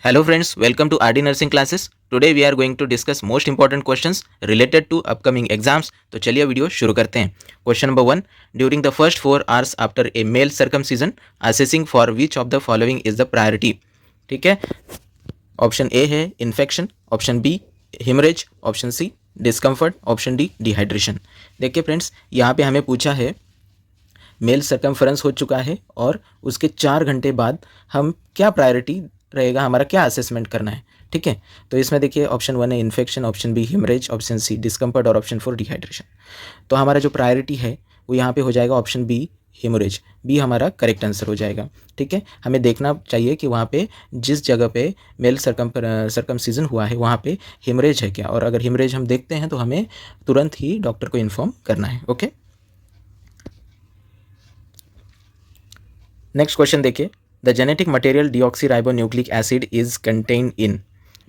Hello friends, welcome to RD Nursing classes. Today we are going to discuss most important questions related to upcoming exams. तो चलिए video शुरू करते हैं. Question number 1. During the first 4 hours after a male circumcision assessing for which of the following is the priority. ठीक है. Option A है infection, option B haemorrhage, option C discomfort, option D dehydration. देखिए friends, यहाँ पे हमें पूछा है mail circumference हो चुका है और उसके 4 घंटे बाद हम क्या प्रायोरिटी रहेगा, हमारा क्या असेसमेंट करना है. ठीक है. तो इसमें देखिए ऑप्शन 1 है infection, option B haemorrhage, option C discomfort और ऑप्शन 4 डिहाइड्रेशन. तो हमारा जो प्रायोरिटी है वो यहाँ पे हो जाएगा ऑप्शन बी हिमरेज. बी हमारा करेक्ट आंसर हो जाएगा. ठीक है. हमें देखना चाहिए कि वहाँ पे जिस जगह पे मेल सर्कमसिजन हुआ है वहाँ पे हिमरेज है क्या, और अगर हिमरेज हम देखते हैं तो हमें तुरंत ही डॉक्टर को इन्फॉर्म करना है. ओके. नेक्स्ट क्वेश्चन देखिए. The genetic material deoxyribonucleic acid is contain in.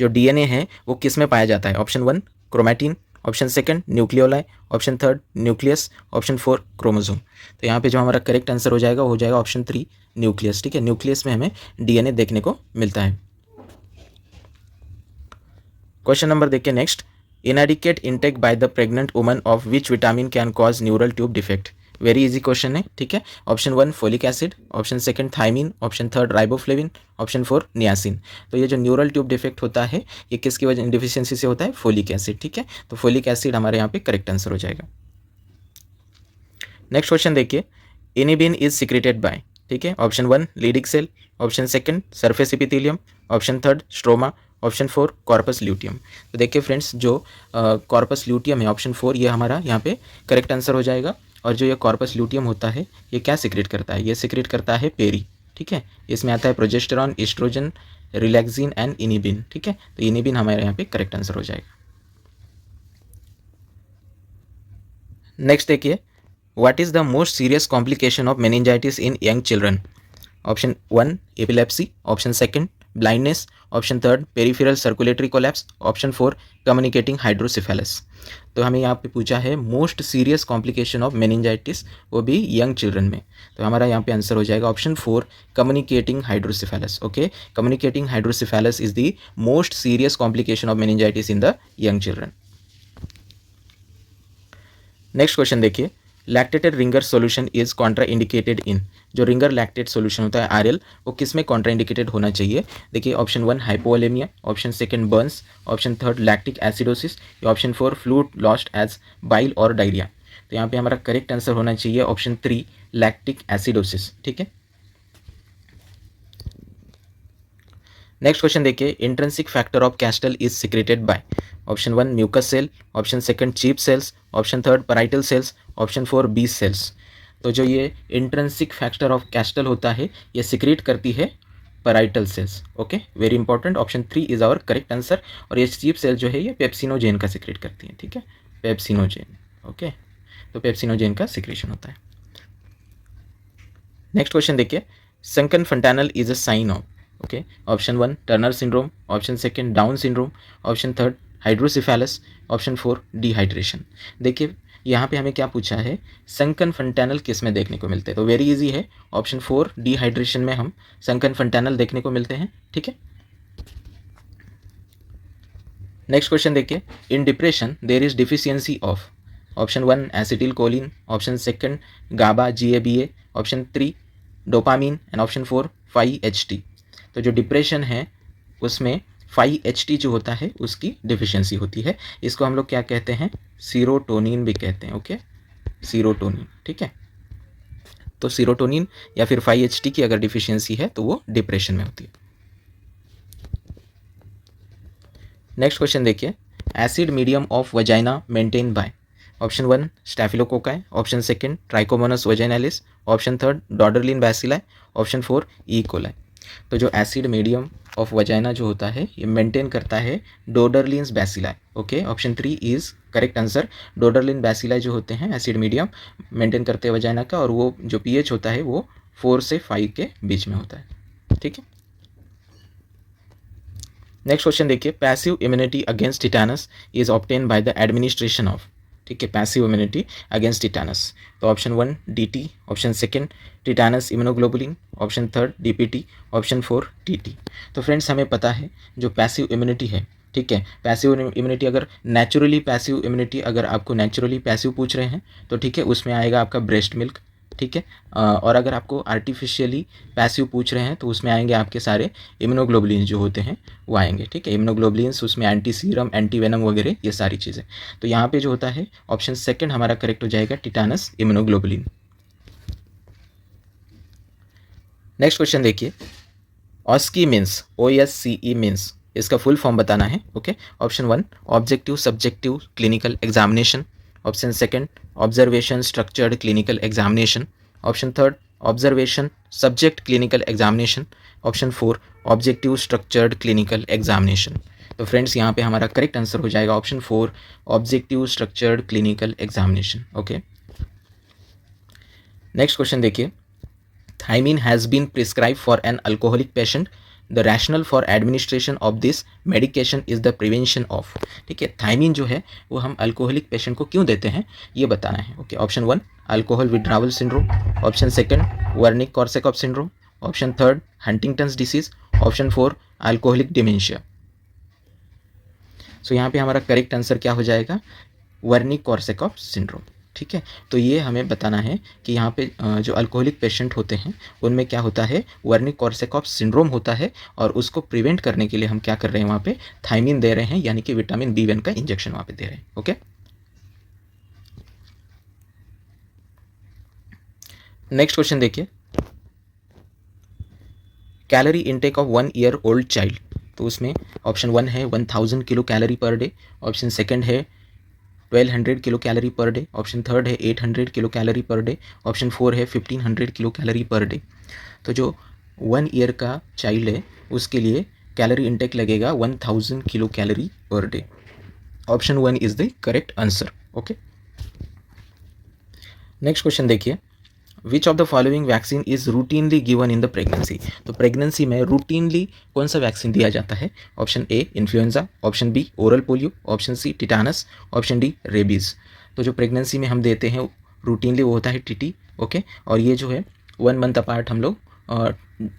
जो डीएनए है वो किस में पाया जाता है. Option 1 chromatin, option second nucleoli, option third nucleus, option 4 chromosome. तो यहाँ पे जो हमारा करेक्ट आंसर हो जाएगा वो हो जाएगा ऑप्शन 3 न्यूक्लियस. ठीक है. न्यूक्लियस में हमें डीएनए देखने को मिलता है. क्वेश्चन नंबर देखिए next. Inadequate intake by the pregnant woman of which vitamin can cause neural tube defect. Very easy question है. ठीक है. Option 1 folic acid, option second thiamine, option third riboflavin, option 4 niacin. तो ये जो neural tube defect होता है ये किसकी वजह डिफिशियंसी से होता है. Folic acid. ठीक है. तो फोलिक एसिड हमारे यहाँ पे करेक्ट आंसर हो जाएगा. नेक्स्ट क्वेश्चन देखिए. Inhibin is secreted by. ठीक है. Option 1 Leydig cell, option second surface epithelium, option third stroma, option 4 corpus luteum. तो देखिए फ्रेंड्स, जो कॉर्पस ल्यूटियम है ऑप्शन 4 ये हमारा यहाँ पे करेक्ट आंसर हो जाएगा. और जो ये कॉर्पस ल्यूटियम होता है ये क्या सिक्रेट करता है. ये सिक्रेट करता है पेरी. ठीक है. इसमें आता है progesterone, oestrogen, relaxin and inhibin. ठीक है. तो इनिबिन हमारे यहाँ पे करेक्ट आंसर हो जाएगा. नेक्स्ट देखिए. What is the most serious complication of meningitis in young children. Option 1 epilepsy, option second blindness, option third peripheral circulatory collapse, option 4 communicating hydrocephalus. तो हमें यहाँ पे पूछा है most serious complication of meningitis, वो भी यंग चिल्ड्रन में. तो हमारा यहाँ पे आंसर हो जाएगा option 4 communicating hydrocephalus. Okay. Communicating hydrocephalus is the most serious complication of meningitis in the young children. Next question देखिए. Lactated Ringer solution is contraindicated in. जो रिंगर लैक्टेट सॉल्यूशन होता है आरएल वो किस में Contra indicated होना चाहिए. देखिए option 1 hypovolaemia, option second burns, option third lactic acidosis, option 4 fluid lost as bile और डायरिया. तो यहाँ पे हमारा करेक्ट आंसर होना चाहिए ऑप्शन 3 लैक्टिक एसिडोसिस. ठीक है. नेक्स्ट क्वेश्चन देखिए. Intrinsic factor of castle is secreted by. Option 1 mucus cell, option second chief cells, option third parietal cells, option 4 बीस सेल्स. तो जो ये इंट्रिंसिक फैक्टर ऑफ कैस्टल होता है ये सिक्रेट करती है parietal cells. Okay. Very important. Option 3 is our correct answer. और ये चीप सेल जो है ये पेप्सिनोजेन का सिक्रेट करती है. ठीक है. पेप्सिनोजेन. ओके. तो पेप्सिनोजेन का सिक्रेशन होता है. नेक्स्ट क्वेश्चन देखिए. Sunken fontanelle is a sign of. Okay. Option 1 Turner syndrome, option second Down syndrome, option third hydrocephalus, option 4 dehydration. देखिए यहाँ पे हमें क्या पूछा है, संकन फंटानल किस में देखने को मिलते हैं. तो वेरी इजी है. ऑप्शन 4 डिहाइड्रेशन में हम संकन फंटानल देखने को मिलते हैं. ठीक है. नेक्स्ट क्वेश्चन देखिए. In depression there is deficiency of. Option 1 acetylcholine, option second GABA GABA, option 3 dopamine and option 4 5-HT. तो जो डिप्रेशन है उसमें 5-HT जो होता है उसकी डिफिशियंसी होती है. इसको हम लोग क्या कहते हैं, सीरोटोनिन भी कहते हैं. ओके. सीरोटोनिन. ठीक है. तो सीरोटोनिन या फिर 5-HT की अगर डिफिशियंसी है तो वो डिप्रेशन में होती है. नेक्स्ट क्वेश्चन देखिए. Acid medium of vagina maintain by. Option 1 staphylococci, option second trichomonas vaginalis, option third Doderlein bacilli, option 4 E coli. तो जो एसिड मीडियम ऑफ वजाइना जो होता है ये मेंटेन करता है Doderlein's bacilli. Okay. Option 3 is correct answer. Doderlein bacilli जो होते हैं एसिड मीडियम मेंटेन करते हैं वजाइना का, और वो जो pH होता है वो 4 से 5 के बीच में होता है. ठीक है. नेक्स्ट क्वेश्चन देखिए. Passive immunity against tetanus is obtain by the administration of. ठीक है, पैसिव इम्यूनिटी अगेंस्ट टिटानस। तो option 1 DT, option second tetanus immunoglobulin, option third DPT, option 4 TT। तो फ्रेंड्स हमें पता है जो पैसिव इम्यूनिटी है, ठीक है, पैसिव इम्यूनिटी अगर नेचुरली पैसिव इम्यूनिटी अगर आपको नेचुरली पैसिव पूछ रहे हैं तो ठीक है उसमें आएगा आपका ब्रेस्ट मिल्क, ठीक है। और अगर आपको आर्टिफिशियली पैसिव पूछ रहे हैं तो उसमें आएंगे आपके सारे इम्यूनोग्लोबुलिन जो होते हैं वो आएंगे, ठीक है। इम्यूनोग्लोबुलिन्स उसमें एंटी सीरम, एंटी वेनम वगैरह ये सारी चीज़ें। तो यहाँ पे जो होता है ऑप्शन सेकंड हमारा करेक्ट हो जाएगा, टिटानस इम्यूनोग्लोबुलिन। नेक्स्ट क्वेश्चन देखिए, ऑस्की मीन्स, OSCE मीन्स, इसका फुल फॉर्म बताना है, okay. Option 1 objective subjective clinical examination, option second observation structured clinical examination, option third observation subject clinical examination, option 4 objective structured clinical examination. तो friends यहाँ पे हमारा correct answer हो जाएगा option 4 objective structured clinical examination, okay. Next question देखिए, thiamine has been prescribe for an alcoholic patient, the rationale for administration of this medication is the prevention of. ठीक है, thymine जो है वो हम अल्कोहलिक पेशेंट को क्यों देते हैं ये बताना है, okay. Option 1 alcohol withdrawal syndrome, option second Wernicke Korsakoff syndrome, option third Huntington's disease, option 4 alcoholic dementia. So यहाँ पे हमारा करेक्ट आंसर क्या हो जाएगा, वर्निक कॉर्सैकॉफ सिंड्रोम, ठीक है। तो ये हमें बताना है कि यहाँ पे जो अल्कोहलिक पेशेंट होते हैं उनमें क्या होता है, वर्निक कॉर्सैकॉफ सिंड्रोम होता है, और उसको प्रिवेंट करने के लिए हम क्या कर रहे हैं, वहाँ पे थाइमिन दे रहे हैं, यानी कि विटामिन B1 का इंजेक्शन वहाँ पे दे रहे हैं, ओके। नेक्स्ट क्वेश्चन देखिए, calorie intake of 1 year old child. तो उसमें ऑप्शन 1 है 1000 kilo calorie per day, option second है 1200 kilo calorie per day, option third है 800 kilo calorie per day, option 4 है 1500 किलो कैलोरी पर डे। तो जो 1 year का चाइल्ड है उसके लिए कैलोरी इंटेक लगेगा 1000 kilo calorie per day. Option 1 is the correct answer, okay. Next question देखिए, which of the following vaccine is routinely given in the pregnancy. तो pregnancy में रूटीनली कौन सा वैक्सीन दिया जाता है, option A influenza, option B oral polio, option C tetanus, option D rabies. तो जो प्रेगनेंसी में हम देते हैं रूटीनली वो होता है TT, ओके। और ये जो है 1 मंथ अपार्ट हम लोग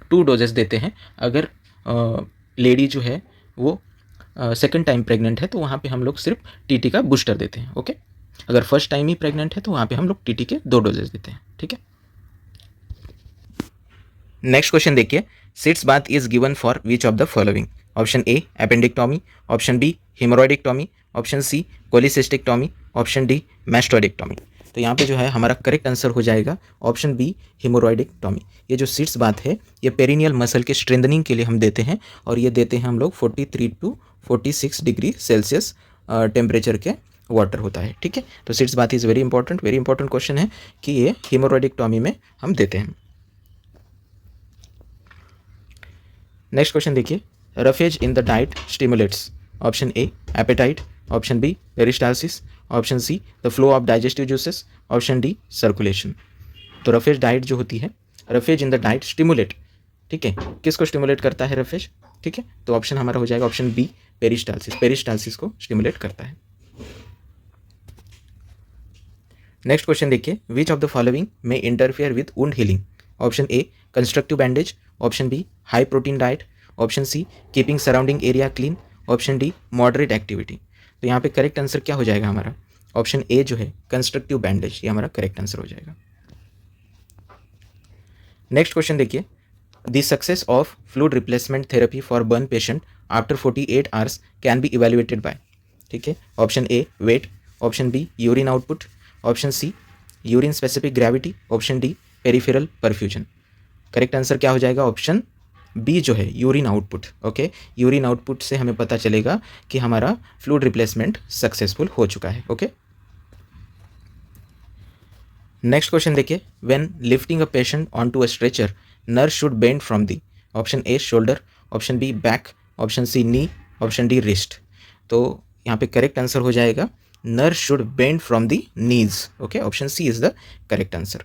2 डोजेस देते हैं। अगर लेडी जो है वो सेकंड टाइम प्रेग्नेंट है तो वहाँ पे हम लोग सिर्फ TT का बूस्टर देते हैं, ओके। अगर फर्स्ट टाइम ही प्रेग्नेंट है तो वहाँ पे हम लोग TT के 2 डोजेस देते हैं, ठीक है। नेक्स्ट क्वेश्चन देखिए, sitz bath is given for which of the following. Option A appendectomy, option B haemorrhoidectomy, option C cholecystectomy, option D mastoidectomy. तो यहाँ पे जो है हमारा करेक्ट आंसर हो जाएगा ऑप्शन बी हिमोरॉइडिक्टॉमी। ये जो सिट्स बाथ है ये पेरिनियल मसल के स्ट्रेंथनिंग के लिए हम देते हैं, और ये देते हैं हम लोग 43 to 46 डिग्री सेल्सियस टेम्परेचर के वाटर होता है, ठीक है। तो sitz bath is very important question है कि ये हिमोरॉइडिक्टॉमी में हम देते हैं। नेक्स्ट क्वेश्चन देखिए, roughage in the diet stimulates. Option A appetite, option B peristalsis, option C the flow of digestive juices, option D circulation. तो रफेज डाइट जो होती है, roughage in the diet stimulate, ठीक है, किसको स्टिमुलेट करता है रफेज, ठीक है। तो ऑप्शन हमारा हो जाएगा ऑप्शन बी पेरिस्टालसिस को स्टिमुलेट करता है। नेक्स्ट क्वेश्चन देखिए, which of the following may interfere with wound healing. Option A constructive bandage, option B high protein diet, option C keeping surrounding area clean, option D moderate activity. तो यहाँ पे correct answer क्या हो जाएगा हमारा, option A जो है constructive bandage, ये हमारा करेक्ट आंसर हो जाएगा। नेक्स्ट क्वेश्चन देखिए, the success of fluid replacement therapy for burn patient after 48 hours can be evaluated by, ठीक है। Option A weight, option B urine output, option C urine specific gravity, option D peripheral perfusion. Correct answer क्या हो जाएगा, option B जो है urine output, okay. Urine output से हमें पता चलेगा कि हमारा फ्लूइड रिप्लेसमेंट सक्सेसफुल हो चुका है, ओके। नेक्स्ट क्वेश्चन देखिए, when lifting a patient on to a stretcher nurse should bend from the. Option A shoulder, option B back, option C knee, option D wrist. तो यहाँ पे correct answer हो जाएगा nurse should bend from the knees, okay. Option C is the correct answer.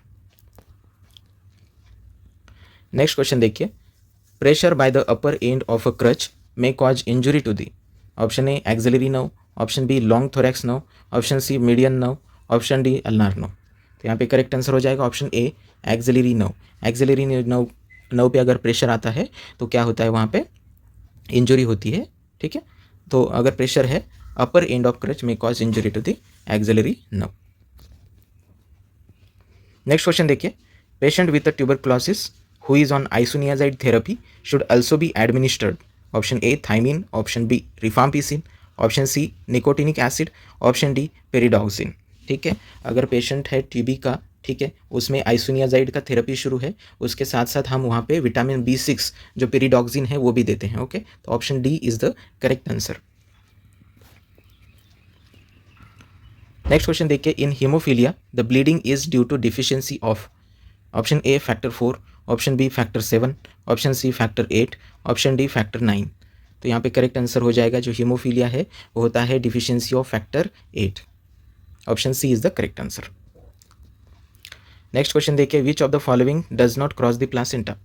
Next question देखिए, pressure by the upper end of a crutch may cause injury to the, option A axillary nerve, option B long thorax nerve, option C median nerve, option D ulnar nerve. तो यहाँ पे correct answer हो जाएगा option A axillary nerve. Axillary nerve पे अगर pressure आता है तो क्या होता है, वहाँ पे इंजरी होती है, ठीक है। तो अगर प्रेशर है अपर एंड ऑफ क्रच में cause injury to the axillary nerve. Next question देखिए, patient with tuberculosis who is on isoniazid therapy should also be administered option A thiamine, option B rifampicin, option C nicotinic acid, option D pyridoxine. ठीक है, अगर patient है TB का, ठीक है, उसमें isoniazid का थेरेपी शुरू है, उसके साथ साथ हम वहाँ पे विटामिन B6 जो पेरिडॉक्सिन है वो भी देते हैं। ओके, तो option D is the correct answer. Next question देखिए, in hemophilia the bleeding is due to deficiency of option A factor 4, option B factor 7, option C factor 8, option D factor 9। तो यहाँ पे करेक्ट आंसर हो जाएगा जो haemophilia है वो होता है deficiency of factor 8। Option C is the correct answer. Next question देखिए, which of the following does not cross the placenta.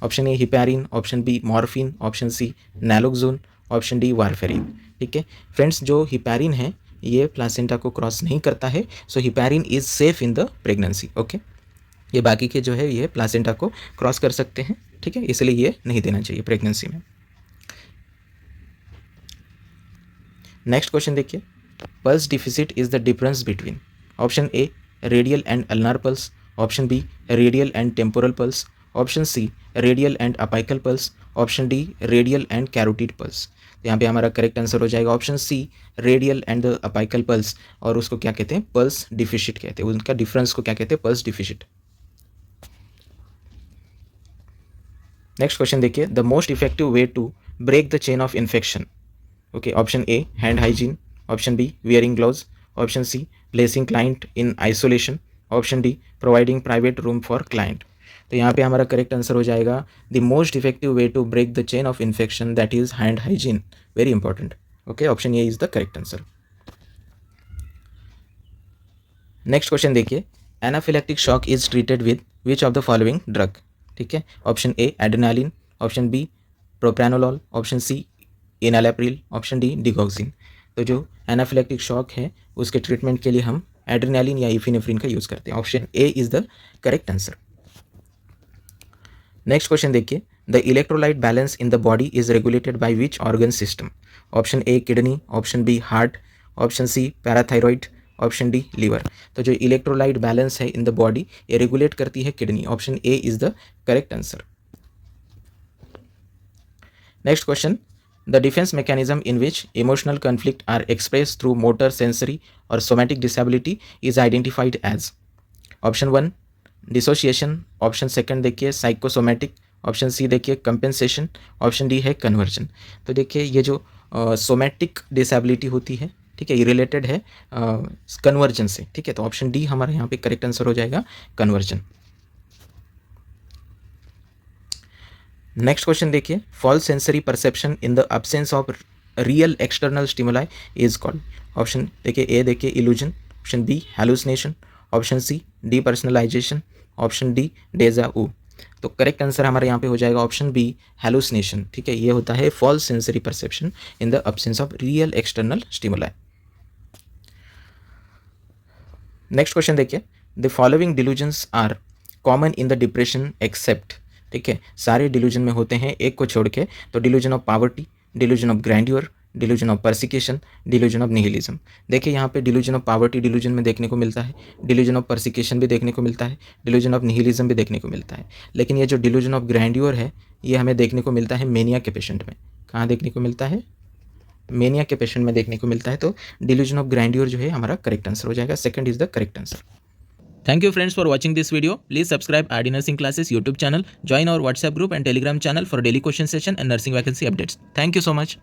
Option A heparin, option B morphine, option C naloxone, option D warfarin. ठीक है friends, जो heparin है ये placenta को cross नहीं करता है, so heparin is safe in the pregnancy. Okay, ये बाकी के जो है ये प्लासेंटा को क्रॉस कर सकते हैं, ठीक है, इसलिए ये नहीं देना चाहिए प्रेगनेंसी में। नेक्स्ट क्वेश्चन देखिए, pulse deficit is the difference between option A radial and ulnar pulse, option B radial and temporal pulse, option C radial and apical pulse, option D radial and carotid pulse. तो यहाँ पे हमारा correct answer हो जाएगा option C radial and apical pulse, और उसको क्या कहते हैं, पल्स डिफिसिट कहते हैं, उनका डिफरेंस को क्या कहते हैं, पल्स डिफिसिट। नेक्स्ट क्वेश्चन देखिए, the most effective way to break the chain of infection. Okay, option A hand hygiene, option B wearing gloves, option C placing client in isolation, option D providing private room for client. तो यहाँ पे हमारा correct answer हो जाएगा the most effective way to break the chain of infection, that is hand hygiene. Very important. Okay, option A is the correct answer. Next question देखिए, anaphylactic shock is treated with which of the following drug. ठीक है, option A adrenaline, option B propranolol, option C enalapril, option D digoxin. तो जो anaphylactic shock है उसके treatment के लिए हम एड्रेनालिन या इफिनेफ्रिन का यूज़ करते हैं। Option A is the correct answer. Next question देखिए, the electrolyte balance in the body is regulated by which organ system. Option A kidney, option B heart, option C parathyroid, option D liver. तो जो electrolyte balance है in the body ये regulate करती है kidney. Option A is the correct answer. Next question, the defence mechanism in which emotional conflict are express through motor, sensory और somatic disability is identified as. Option 1 dissociation, option second देखिए psychosomatic, option C देखिए compensation, option D है conversion. तो देखिए ये जो somatic disability होती है, ठीक है, ये रिलेटेड है कन्वर्जन से। ठीक है, तो ऑप्शन डी हमारे यहाँ पे करेक्ट आंसर हो जाएगा कन्वर्जन। नेक्स्ट क्वेश्चन देखिए, false sensory perception in the absence of real external stimuli is called. Option देखिए ए देखिए illusion, option B hallucination, option C depersonalisation, option D deja vu. तो correct answer हमारे यहाँ पे हो जाएगा ऑप्शन बी हैलुसिनेशन। ठीक है, ये होता है false sensory perception in the absence of real external stimuli. Next question देखिए, the following delusions are common in the depression except. ठीक है, सारे डिल्यूजन में होते हैं एक को छोड़ के, तो delusion of poverty, delusion of grandeur, delusion of persecution, delusion of nihilism. देखिए यहाँ पे डिल्यूजन ऑफ पावर्टी डिल्यूजन में देखने को मिलता है, डिल्यूजन ऑफ परसिकेशन भी देखने को मिलता है, डिल्यूजन ऑफ निहिलिज्म भी देखने को मिलता है, लेकिन ये जो डिल्यूजन ऑफ ग्रैंड्योर है ये हमें देखने को मिलता है मेनिया के पेशेंट में। कहाँ देखने को मिलता है, मेनिया के पेशेंट में देखने को मिलता है। तो डिल्यूजन ऑफ ग्रैंड्योर जो है हमारा करेक्ट आंसर हो जाएगा, second is the correct answer. Thank you friends for watching this video. Please subscribe RD Nursing Classes YouTube channel, join our WhatsApp group and Telegram channel for daily question session and nursing vacancy updates. Thank you so much.